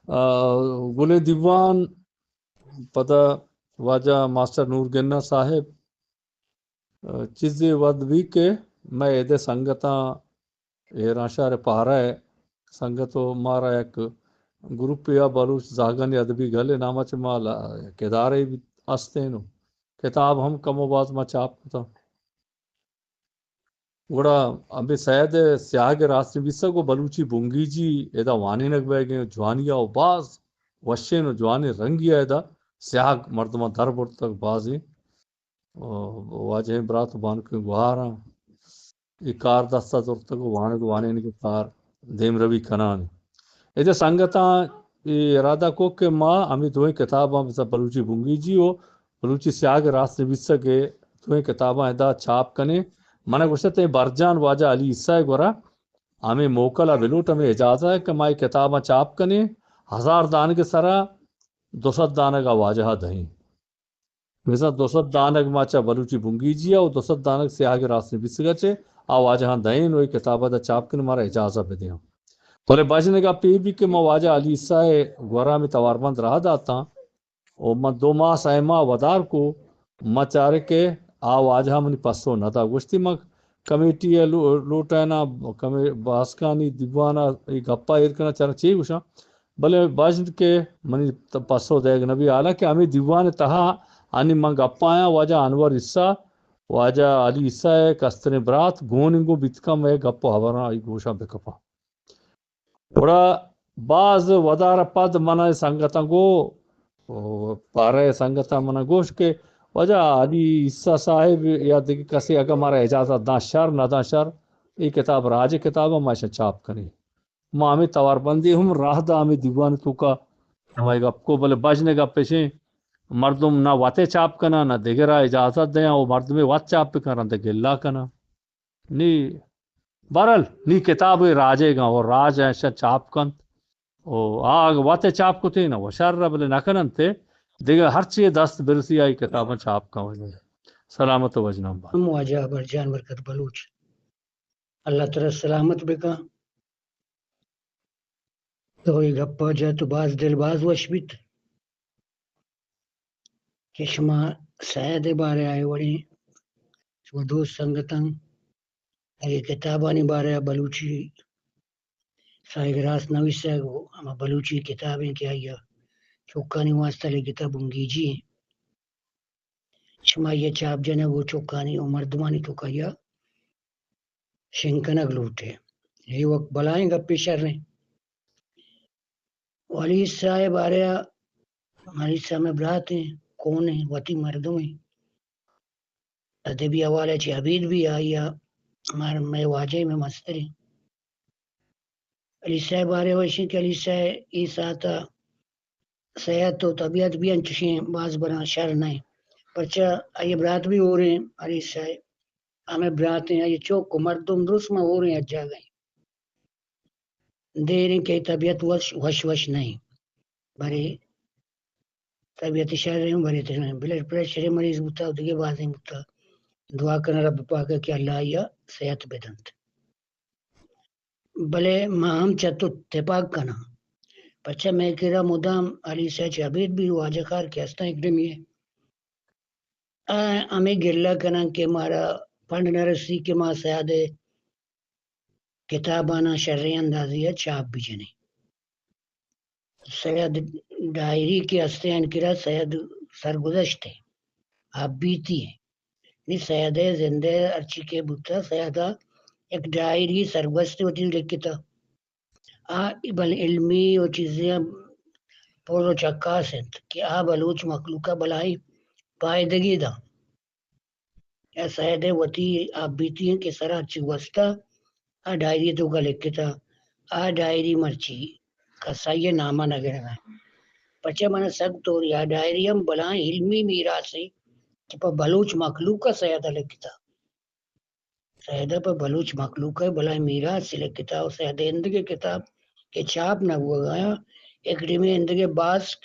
گل دیوان پدا واجہ ماسٹر نور گنا صاحب چیزی ود بھی کہ میں ایدے سنگتاں ایران شہر پہارا ہے سنگتو مارا ایک گروپ یا بلوچ زاگن ادبی گلے نامہ چمالا کدارے بھی ہستے نو کتاب ہم کم و باز ما چاپ کتا گوڑا ابھی سید سیاگ راستے بیسا کو بلوچی بونگی جی ایدا وانی نگ بے گئے جوانیا و باز وشین و جوانی رنگی ایدا سیاگ مردمہ در بڑھ تک بازی واجہ برات بان کے گوارا یہ کار دستا دور تک وانے نگے کار دیم روی کنانی ایدے سنگتاں ارادہ کو کہ ماں ہمیں دوئیں کتاباں مثلا بلوچی بونگی جی ہو بلوچی سیاگ راستے بیسا کے دوئیں کتاباں ایدا چھاپ کنے منہ گوشت ہے برجان واجہ علی عیسیٰ گورا ہمیں موکلا بلوٹ ہمیں اجازت ہے کہ مائی کتاباں چاپ کنے 1000 دان کے سرا 200 دانگ واجہ دہیں مثلا 200 دانگ ماچا بلوچی بونگی جیا اور 200 دانگ سیاگ راستے بیس گچے واجہ دہیں نوئی کتابہ دا چاپ کنے مارا اجازت بھی دیں بولے بجنے کا پی بھی کہ واجہ علی عیسیٰ گورا میں تواربند رہا داتا اور میں 2 ماہ سائمہ ودار کو میں چارے کے واجہ منی پسو نہ تھا گوشتی میں کمیٹی لوٹائنا باسکانی دیوانا گپا ایرکنا چارا چاہیے گوشا بلے باجن کے منی پسو دے گا نبی آلہ کہ ہمیں دیوان تہا آنی من گپا آیا واجہ انور عیسیٰ واجہ علی عیسیٰ کستن برات گوننگو بیتکا میں گپا ہورا گوشا بکپا بڑا باز ودار پد منہ سنگتا گو پارے سنگتا منہ گوش کے وجہ علی عیسیٰ صاحب یا دیکھ کسی اگر ہمارا اجازت دا شر نہ دا شر یہ کتاب راج کتاب ہم ایسا چاپ کریں ماں ہمیں توار بندی ہم راہ دا ہمیں دیوان تو کا ہمارے گپ کو بلے بجنے گا پیشیں مردم نہ واتے چاپ کنا نہ دیگرہ اجازت دیں وہ مردم وات چاپ پہ کرنا دے گلہ کنا نی برل نی کتاب راجے گا اور راج ایسا چاپ کن آگ واتے چاپ کو تھی نا وہ شر بلے نہ کننتے دیکھا ہر چیز دست برسی آئی کتابیں چھاپ کا وجہ سلامت وجنم با واجہ برجان برکت بلوچ اللہ تعالی سلامت بکا تو یہ گپا جا تو باز دل باز وش بیت کشما سید بارے آئے وڑی شما دوست سنگتاں یہ کتابانی بارے بلوچی سائگ راس نویسا گو اما بلوچی کتابیں کیا یا چوکانی واسطہ لے کتاب بونگی جی شما یہ چاپ جنے وہ چوکانی و مردمانی تو کیا شنکنگ لوٹے یہ وقت بلائیں گا پیشر رہیں والی صاحب آریا ہماری سامنے برات ہیں کون ہیں وطی مردم ہیں ادبی حوالے چی عبید بھی آیا ہمارے میں واجہ میں مستر ہیں علی صاحب آریا ویشن کہ علی صاحب اس آتا صحت و طبیعت بھی انچشیں باز بنا شر نہیں پرچہ آئی برات بھی ہو رہے ہیں علی صاحب ہمیں برات ہیں یہ چوک کو مردم درست میں ہو رہے ہیں اجا گئے دے رہے کہ طبیعت وش نہیں بھرے طبیعت شہر رہے ہوں بھرے بلڈ پریشر مریض ہوتا دیگے بازیں ہوتا دعا کرنا رب پاکا کہ اللہ یا صحت بدنت بلے ہم چتو تپاک کنا پچھا میں کہا مدام علی سیچ عبید بھی واجہ خار کے ہستا ایک دمی ہے ہمیں گرلا کنا کہ مارا پنڈ نرسی کے ماں سیاد کتابانا شرعی اندازیہ چاپ بھی جنے سید ڈائری کے ہستے انکرا سید سرگزشت ہے آپ بیتی ہے نہیں سید زندہ ارچی کے بتا سیدہ ایک ڈائری سرگزشت ہوتی لکھتا بل علمی و چیزیں پولو چکا سنت کہ بلوچ مخلوقہ بلائی پائدگی دا یا سید وتی آپ بیتی ہیں کہ سرا اچھی وسطہ ڈائری تو کا لکھتا ڈائری مرچی کا سائیہ نامہ نگر ہے پچھے من سب تو یا ڈائری ہم بلائیں علمی میراث سے کہ پا بلوچ مخلوق کا سیدہ لکھتا سیدہ پا بلوچ مخلوق کا بلائیں میراث سے لکھتا اور سیدہ اندگے کتاب کے چاپ نہ ہوا گیا ایک ڈیمے اندگے باسک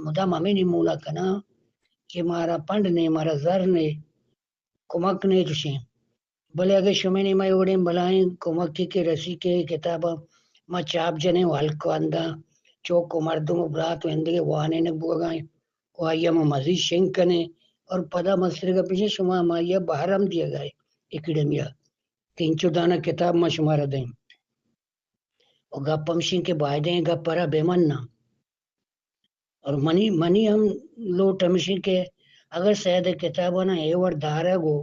مدام ہمیں نہیں مولا کنا کہ مارا پنڈ نے مارا زر نے کمک نے چشیں بلے اگر شمیں نہیں میں اوڑیں بلائیں کمک کے رسی کے کتابہ ما چاپ جنے والکو اندا چوکو مردم برات وندگے وانے نگ بوگائیں وایا ما مزید شنکنے اور پدا مسئلے کا پیچھے شما مایا بہرم دیا گئے اکیڈمیا تینچو دانا کتاب ما شمارا دیں اور گپم شن کے بائدیں گپرا بیمننا اور منی ہم لوٹ ہمشن کے اگر سید کتابانا ایور دارا گو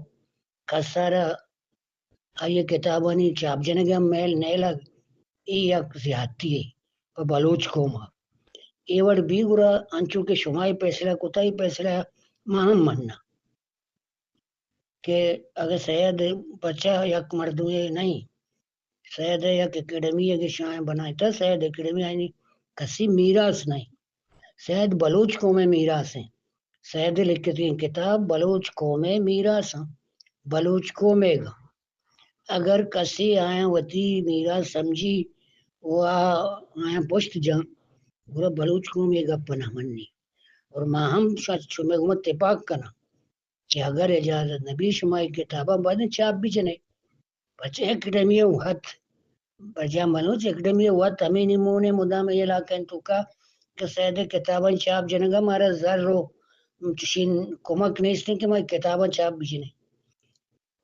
کسارا آئیے کتابانی چاپ جنگا میل نیلگ ای یک زیادتی ہے پر بلوچ کوما ایور بھی گرا انچو کے شمائی پیسلا کتائی پیسلا ماہم مننا کہ اگر سید بچہ یک مردوے نہیں سید یک اکیڈمی کے شائیں بنائے تھا سید اکیڈمی آئینی کسی میراث نہیں سید بلوچ قوم میراث ہیں سید لکھتی ہیں کتاب بلوچ قوم میراث ہیں بلوچ قومے گا اگر کسی آیا وتی میراث سمجھی وہ آیا پشت جان گرا بلوچ قومے گا پناہ منی اور ماہم شمع گمت اتفاق کنا کہ اگر اجازت نبی شمائی کتابہ بعد چاپ بھی جنے بچے اکیڈمی وقت برجا ملوچ اکیڈمی وقت ہمیں نمونے مدام علاقین تو کا کہ سید کتاباں چاپ جنگا مارا زر رو شین کمک نیستن کہ میں کتاباں چاپ بھی جنے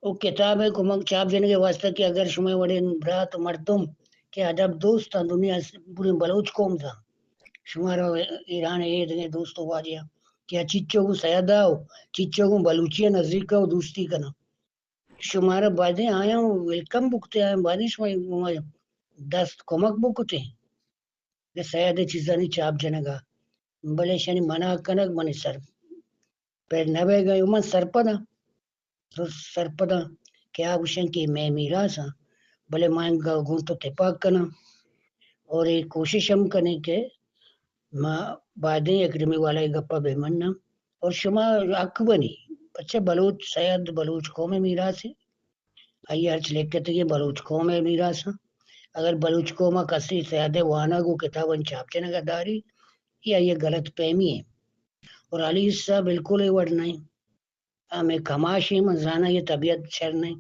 وہ کتاب ہے کمک چاپ جنے کے واسطہ کہ اگر شمع وڑے برات مردم کہ ادب دوست دنیا پوری بلوچ قوم تھا شمارا ایران ہے دوستوں واجیا کیا چچو کو سیادہ ہو چچو کو بلوچیا نزدیک کا دوستی کنا شمارا بادیں آیا ہوں ویلکم بکتے آئے بادیں شمار دست کمک بکتے کہ سیادہ چیزانی چاپ جنگا بلے شنی منع کنک منی سر پھر نوے گئے من سرپدا سرپدا کیا گوشن کی میں میراث ہاں بلے مائن گون تو تپاک کنا اور ایک کوشش ہم کرنے کے ماں بادیں اکیڈمی والا گپا بے مننا اور شما حق بنی بچے بلوچ سید بلوچ قوم میراث ہے آئیے ہرچ لکھتے ہیں بلوچ قوم میراث ہاں اگر بلوچ قوم کسی سید وانا کو کتاباں چاپ چنگا داری یا یہ غلط فہمی ہے اور علی صاحب بالکل ہی وڑ نہیں ہمیں کماشی منزانا یہ طبیعت شر نہیں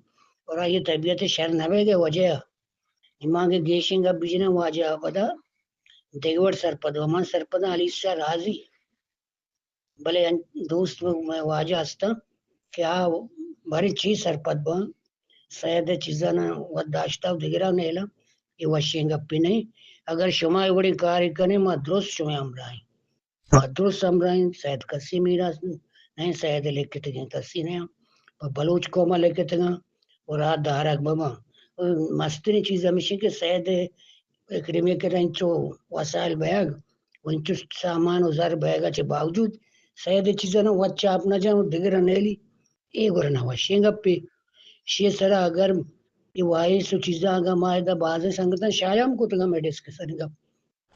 اور یہ طبیعت شر نوے کے وجہ ایمان کے گیشنگ اب بجنا واجہ بدا دیور سرپد ومان سرپد علی صاحب راضی بلے دوست میں واجہ ہستا کیا بھاری چیز سرپد با سید چیزانا وداشتا دیگرہ نیلا یہ وشینگ اپی نہیں اگر شما بڑی کاری کرنے ما درست شما امرائیں درست امرائیں سید کسی میراث نہیں سید لکھتے گئے کسی نہیں بلوچ قومہ لکھتے گئے اور آدھ دارک بابا مستری چیز ہمیشہ کہ سید اکیڈمی کے رنچو وسائل بیگ ونچو سامان و زر بیگا چے باوجود سید چیزانا وچا اپنا جاؤں دیگرہ نیلی ایک ورنہ وشینگ اپی شیئر سرا اگر یہ وائی سو چیزاں آگا مائدہ بازے سنگتاں شایم کو تگا میں ڈسکسن گا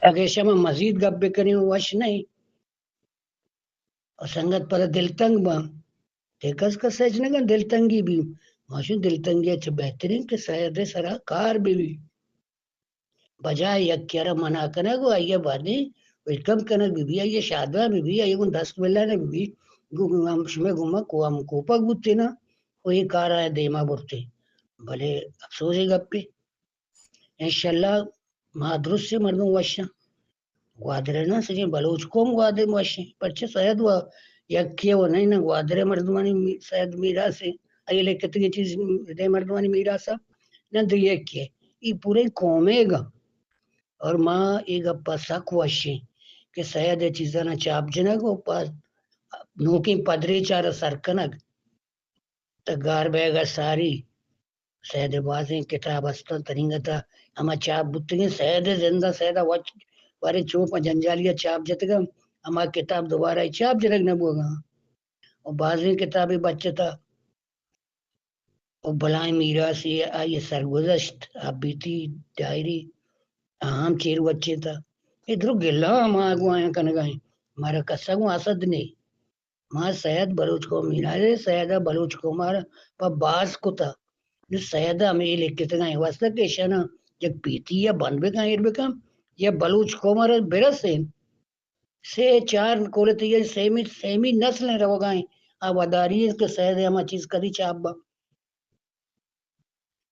اگر شما مزید گپ بکنی وش نہیں اور سنگت پر دل تنگ با دیکھس کا سجنے گا دل تنگی بھی ماشو دل تنگی اچھا بہترین کہ سید سرا کار بھی بجائے یک کیارا منع کنا گو آئیے بادی ویلکم کنا بھی آئیے شادوہ بھی آئیے گو دست ملہ نے بھی شمیں گمہ کو ہم کوپک بوتے نا وہی کار آیا دیما برتے بھلے افسوس گپ پہ انشاءاللہ مادرس سے مردوں وشنا گوادرے نا سجن بلوچ قوم گوادر وشن پرچہ سید و یکیہ و نہیں نا گوادرے مردمانی سید میراث ہے آئیے لے کتنی چیز دے مردمانی میراثا نہ دو یکیہ یہ پورے قومے گا اور ماں ایک اپا سک وشن کہ سید چیزانا چاپ جنگ و نوکی پدری چارا سرکنگ تگار بیگا ساری سید بازیں کتاب استا ترینگتا اما چاپ بتگیں سید زندہ سیدہ وچ وارے چوپا جنجالیہ چاپ جتگا اما کتاب دوبارہ چاپ جنگ نبوگا اور بازیں کتابیں بچتا اور بلائیں میراثی آئیے سرگزشت ابیتی ڈائری اہم چیر بچے تھا ادھر گلا ہم آگو آیا کنگائیں ہمارا قصہ کو آسد نہیں ماں سید بلوچ کو میرا سیدہ بلوچ کو مارا پا باز کو تھا سیدہ ہمیں یہ لکھتے گئے واسطہ کہ شنا جب پیتی یا بند بکا ایر بکا یا بلوچ کو مارا برسیں سے چار کولتی یہ سیمی نسلیں رو گائیں آواداری ہے کہ سیدہ ہمیں چیز کری چاپ با